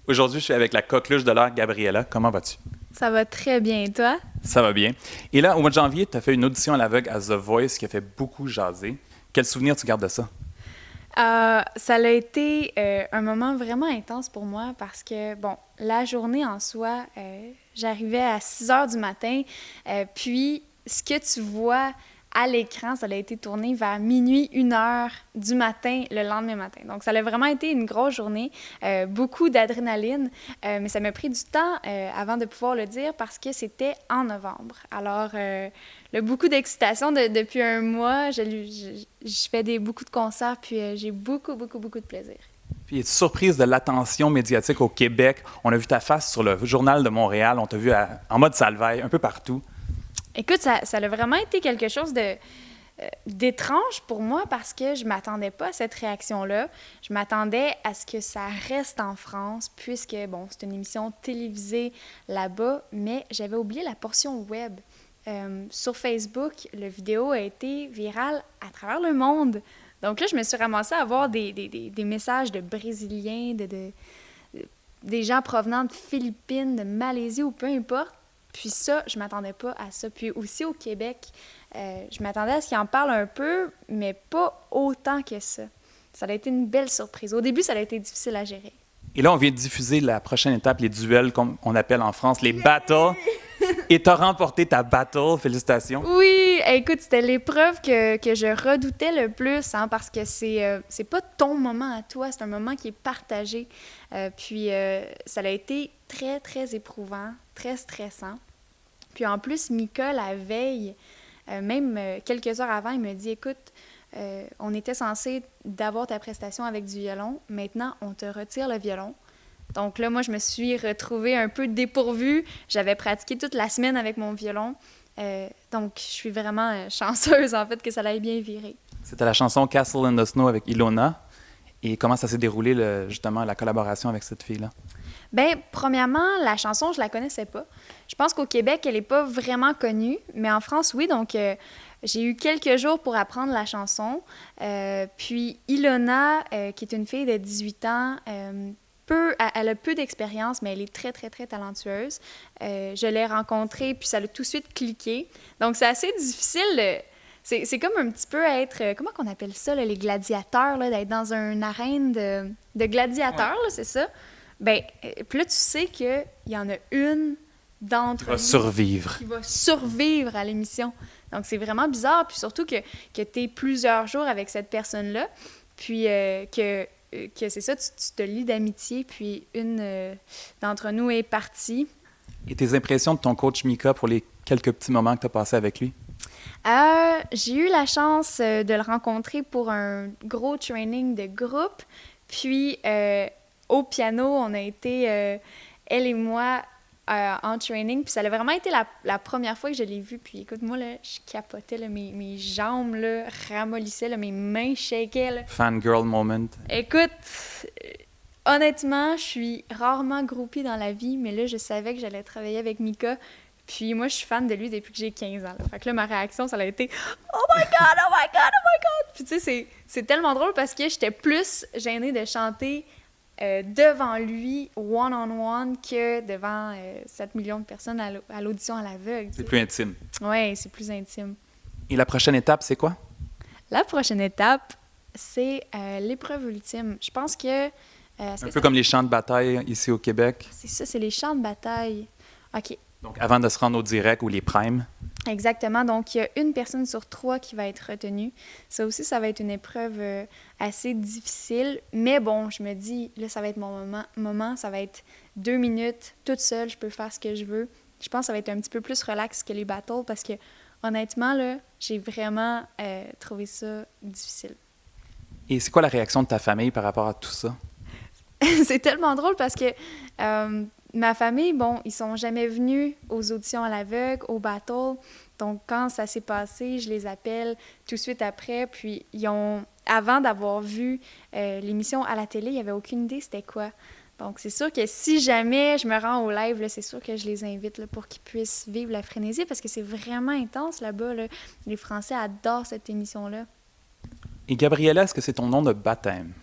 Aujourd'hui, je suis avec la coqueluche de l'air, Gabriella. Comment vas-tu? Ça va très bien, et toi? Ça va bien. Et là, au mois de janvier, tu as fait une audition à l'aveugle à The Voice qui a fait beaucoup jaser. Quel souvenir tu gardes de ça? Ça a été un moment vraiment intense pour moi parce que, bon, la journée en soi, j'arrivais à 6 heures du matin, puis ce que tu vois à l'écran, ça a été tourné vers minuit, 1 heure du matin, le lendemain matin. Donc, ça a vraiment été une grosse journée, beaucoup d'adrénaline, mais ça m'a pris du temps avant de pouvoir le dire parce que c'était en novembre. Alors, beaucoup d'excitation depuis un mois. Je fais beaucoup de concerts, puis j'ai beaucoup de plaisir. Puis, es-tu surprise de l'attention médiatique au Québec? On a vu ta face sur le Journal de Montréal, on t'a vu en mode salvaille, un peu partout. Écoute, ça a vraiment été quelque chose d'étrange pour moi parce que je m'attendais pas à cette réaction-là. Je m'attendais à ce que ça reste en France puisque, bon, c'est une émission télévisée là-bas, mais j'avais oublié la portion web. Sur Facebook, la vidéo a été virale à travers le monde. Donc là, je me suis ramassée à voir des messages de Brésiliens, des gens provenant de Philippines, de Malaisie ou peu importe. Puis ça, je m'attendais pas à ça. Puis aussi au Québec, je m'attendais à ce qu'ils en parlent un peu, mais pas autant que ça. Ça a été une belle surprise. Au début, ça a été difficile à gérer. Et là, on vient de diffuser la prochaine étape, les duels, comme on appelle en France, les battles. Et tu as remporté ta battle. Félicitations. Oui, écoute, c'était l'épreuve que je redoutais le plus, hein, parce que c'est pas ton moment à toi, c'est un moment qui est partagé. Ça a été très éprouvant, très stressant. Puis en plus, Mika, la veille, même quelques heures avant, il me dit, écoute, on était censé d'avoir ta prestation avec du violon. Maintenant, on te retire le violon. Donc là, moi, je me suis retrouvée un peu dépourvue. J'avais pratiqué toute la semaine avec mon violon. Donc, je suis vraiment chanceuse, en fait, que ça l'ait bien viré. C'était la chanson Castle in the Snow avec Ilona. Et comment ça s'est déroulé, justement, la collaboration avec cette fille-là? Bien, premièrement, la chanson, je la connaissais pas. Je pense qu'au Québec, elle n'est pas vraiment connue, mais en France, oui. Donc, j'ai eu quelques jours pour apprendre la chanson. Puis, Ilona, qui est une fille de 18 ans, elle a peu d'expérience, mais elle est très talentueuse. Je l'ai rencontrée, puis ça a tout de suite cliqué. Donc, c'est assez difficile. C'est comme un petit peu être... comment qu'on appelle ça, là, les gladiateurs, là, d'être dans une arène de gladiateurs, là, c'est ça? Bien, puis là, tu sais qu'il y en a une Tu d'entre vas nous survivre. qui va survivre à l'émission. Donc, c'est vraiment bizarre. Puis surtout que tu es plusieurs jours avec cette personne-là, puis que c'est ça, tu te lis d'amitié, puis une d'entre nous est partie. Et tes impressions de ton coach Mika pour les quelques petits moments que tu as passés avec lui? J'ai eu la chance de le rencontrer pour un gros training de groupe. Puis, au piano, on a été, elle et moi, en training. Puis ça a vraiment été la première fois que je l'ai vu. Puis écoute, moi, là, je capotais, là, mes jambes là, ramollissaient, là, mes mains shakaient. Là. Fangirl moment. Écoute, honnêtement, je suis rarement groupie dans la vie, mais là, je savais que j'allais travailler avec Mika. Puis moi, je suis fan de lui depuis que j'ai 15 ans. Là. Fait que là, ma réaction, ça a été « Oh my God, oh my God, oh my God! » Puis tu sais, c'est tellement drôle parce que j'étais plus gênée de chanter devant lui, one-on-one, que devant 7 millions de personnes à l'audition à l'aveugle. C'est plus intime. Oui, c'est plus intime. Et la prochaine étape, c'est quoi? La prochaine étape, c'est l'épreuve ultime. Je pense que... Un peu comme les champs de bataille ici au Québec. C'est ça, c'est les champs de bataille. OK. Donc, avant de se rendre au direct ou les primes. Exactement. Donc, il y a une personne sur 3 qui va être retenue. Ça aussi, ça va être une épreuve assez difficile. Mais bon, je me dis, là, ça va être mon moment. Ça va être 2 minutes, toute seule. Je peux faire ce que je veux. Je pense que ça va être un petit peu plus relax que les battles parce que, honnêtement, là, j'ai vraiment trouvé ça difficile. Et c'est quoi la réaction de ta famille par rapport à tout ça? C'est tellement drôle parce que ma famille, bon, ils sont jamais venus aux auditions à l'aveugle, au battle. Donc, quand ça s'est passé, je les appelle tout de suite après. Puis, avant d'avoir vu l'émission à la télé, ils n'avaient aucune idée c'était quoi. Donc, c'est sûr que si jamais je me rends au live, là, c'est sûr que je les invite là, pour qu'ils puissent vivre la frénésie parce que c'est vraiment intense là-bas. Là. Les Français adorent cette émission-là. Et Gabriella, est-ce que c'est ton nom de baptême?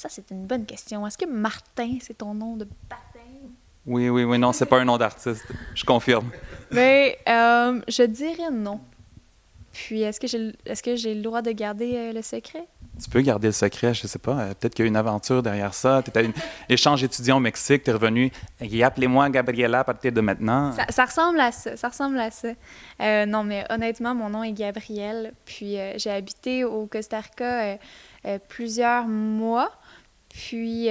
Ça, c'est une bonne question. Est-ce que Martin, c'est ton nom de baptême? Oui, non, c'est pas un nom d'artiste. Je confirme. Mais je dirais non. Puis, est-ce que j'ai le droit de garder le secret? Tu peux garder le secret, je sais pas. Peut-être qu'il y a une aventure derrière ça. Tu étais à un échange étudiant au Mexique, tu es revenu. Et appelez-moi Gabriela à partir de maintenant. Ça ressemble à ça. Ça ressemble à ça. Non, mais honnêtement, mon nom est Gabrielle. Puis, j'ai habité au Costa Rica plusieurs mois. Puis,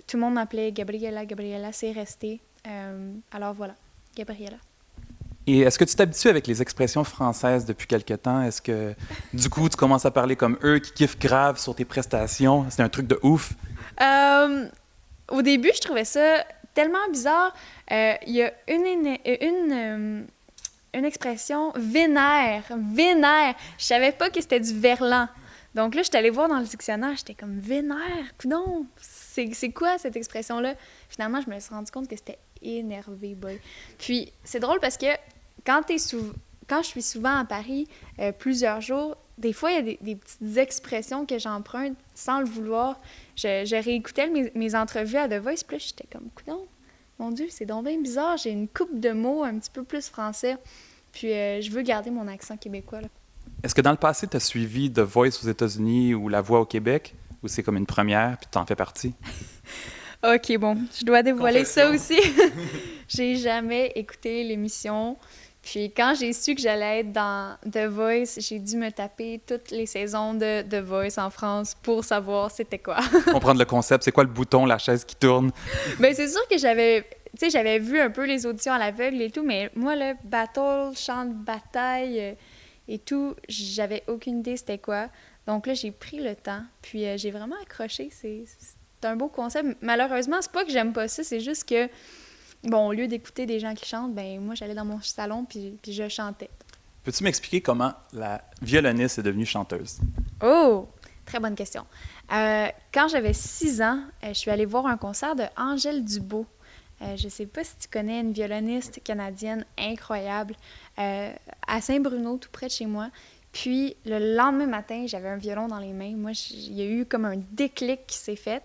tout le monde m'appelait Gabriela. Gabriela, c'est resté. Alors voilà, Gabriela. Et est-ce que tu t'habitues avec les expressions françaises depuis quelque temps? Est-ce que, du coup, tu commences à parler comme eux, qui kiffent grave sur tes prestations? C'est un truc de ouf. Au début, je trouvais ça tellement bizarre. Il y a une expression vénère. Vénère. Je savais pas que c'était du verlan. Donc là, je suis allée voir dans le dictionnaire, j'étais comme vénère. Non, c'est quoi cette expression-là? Finalement, je me suis rendu compte que c'était énervé, boy. Puis, c'est drôle parce que quand je suis souvent à Paris plusieurs jours, des fois, il y a des petites expressions que j'emprunte sans le vouloir. Je réécoutais mes entrevues à The Voice, puis là, j'étais comme, coudonc, mon Dieu, c'est donc bien bizarre. J'ai une couple de mots un petit peu plus français. Puis, je veux garder mon accent québécois, là. Est-ce que dans le passé, tu as suivi The Voice aux États-Unis ou La Voix au Québec, ou c'est comme une première, puis tu en fais partie? OK, bon, je dois dévoiler ça aussi. J'ai jamais écouté l'émission. Puis quand j'ai su que j'allais être dans The Voice, j'ai dû me taper toutes les saisons de The Voice en France pour savoir c'était quoi. Comprendre le concept, c'est quoi le bouton, la chaise qui tourne? Bien, c'est sûr que j'avais vu un peu les auditions à l'aveugle et tout, mais moi, le battle, chant de bataille et tout, j'avais aucune idée c'était quoi. Donc là, j'ai pris le temps, puis j'ai vraiment accroché. C'est un beau concept. Malheureusement, c'est pas que j'aime pas ça, c'est juste que, bon, au lieu d'écouter des gens qui chantent, ben moi, j'allais dans mon salon, puis je chantais. Peux-tu m'expliquer comment la violoniste est devenue chanteuse? Oh! Très bonne question. Quand j'avais 6 ans, je suis allée voir un concert de Angèle Dubeau. Je sais pas si tu connais une violoniste canadienne incroyable à Saint-Bruno, tout près de chez moi. Puis, le lendemain matin, j'avais un violon dans les mains. Moi, il y a eu comme un déclic qui s'est fait.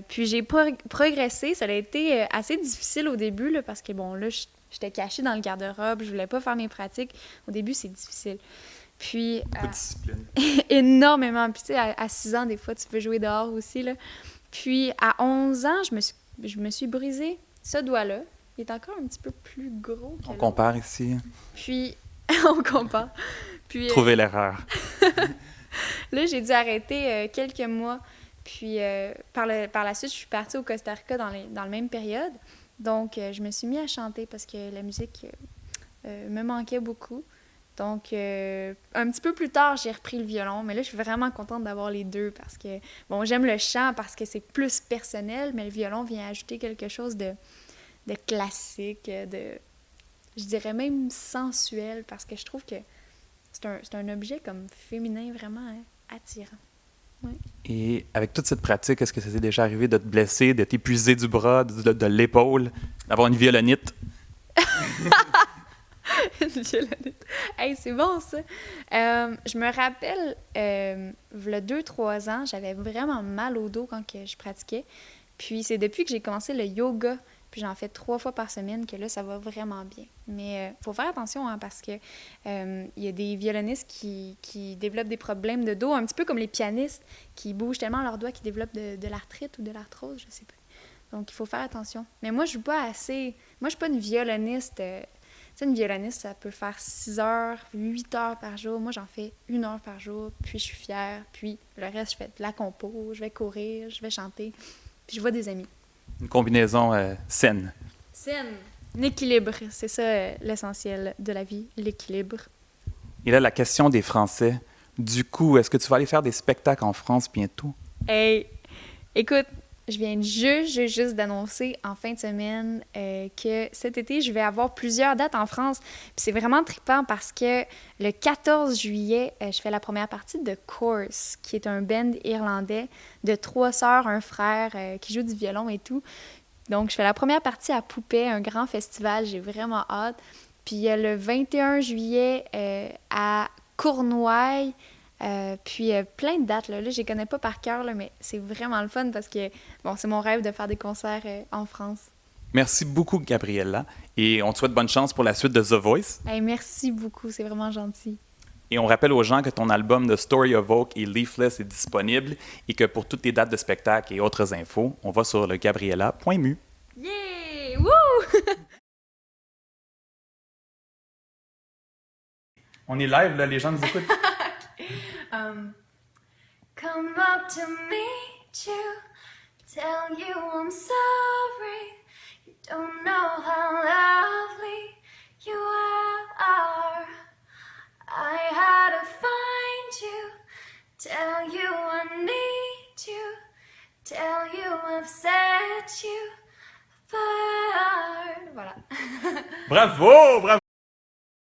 Puis, j'ai progressé. Ça a été assez difficile au début, là, parce que, bon, là, j'étais cachée dans le garde-robe. Je voulais pas faire mes pratiques. Au début, c'est difficile. Puis, beaucoup de discipline. Énormément. Puis, tu sais, à 6 ans, des fois, tu peux jouer dehors aussi, là. Puis, à 11 ans, je me suis brisé ce doigt-là. Il est encore un petit peu plus gros que On compare ici. Puis, on compare. Puis, Trouver l'erreur. là, j'ai dû arrêter quelques mois. Puis, par la suite, je suis partie au Costa Rica dans la même période. Donc, je me suis mis à chanter parce que la musique me manquait beaucoup. Donc, un petit peu plus tard, j'ai repris le violon. Mais là, je suis vraiment contente d'avoir les deux parce que, bon, j'aime le chant parce que c'est plus personnel, mais le violon vient ajouter quelque chose de classique, je dirais même sensuel, parce que je trouve que c'est un objet comme féminin vraiment attirant. Ouais. Et avec toute cette pratique, est-ce que ça t'est déjà arrivé de te blesser, de t'épuiser du bras, de l'épaule, d'avoir une violonite? Une violonite. Hey, c'est bon, ça! Je me rappelle, il y a 2-3 ans, j'avais vraiment mal au dos quand que je pratiquais. Puis c'est depuis que j'ai commencé le yoga, puis j'en fais 3 fois par semaine, que là, ça va vraiment bien. Mais faut faire attention, hein, parce que y a des violonistes qui développent des problèmes de dos, un petit peu comme les pianistes, qui bougent tellement leurs doigts qu'ils développent de l'arthrite ou de l'arthrose, je sais pas. Donc, il faut faire attention. Mais moi, je joue pas assez... Moi, je suis pas une violoniste... Tu sais, une violoniste, ça peut faire 6 heures, 8 heures par jour. Moi, j'en fais 1 heure par jour, puis je suis fière. Puis le reste, je fais de la compo, je vais courir, je vais chanter, puis je vois des amis. Une combinaison saine. Saine. L'équilibre, c'est ça l'essentiel de la vie, l'équilibre. Et là, la question des Français. Du coup, est-ce que tu vas aller faire des spectacles en France bientôt? Hey, écoute, je viens juste d'annoncer en fin de semaine que cet été, je vais avoir plusieurs dates en France. Puis c'est vraiment trippant parce que le 14 juillet, je fais la première partie de Course, qui est un band irlandais de 3 sœurs, un frère qui joue du violon et tout. Donc, je fais la première partie à Poupée, un grand festival. J'ai vraiment hâte. Puis le 21 juillet, à Cournoye, Puis plein de dates, là, je les connais pas par cœur, là, mais c'est vraiment le fun parce que, bon, c'est mon rêve de faire des concerts en France. Merci beaucoup, Gabriella. Et on te souhaite bonne chance pour la suite de The Voice. Hey, merci beaucoup, c'est vraiment gentil. Et on rappelle aux gens que ton album The Story of Oak et Leafless est disponible et que pour toutes tes dates de spectacle et autres infos, on va sur le gabriella.mu. Yeah! Woo! On est live, là, les gens nous écoutent. Come up to meet you, tell you I'm sorry. You don't know how lovely you are. I had to find you, tell you I need you, tell you I've set you apart. Voilà. Bravo, bravo!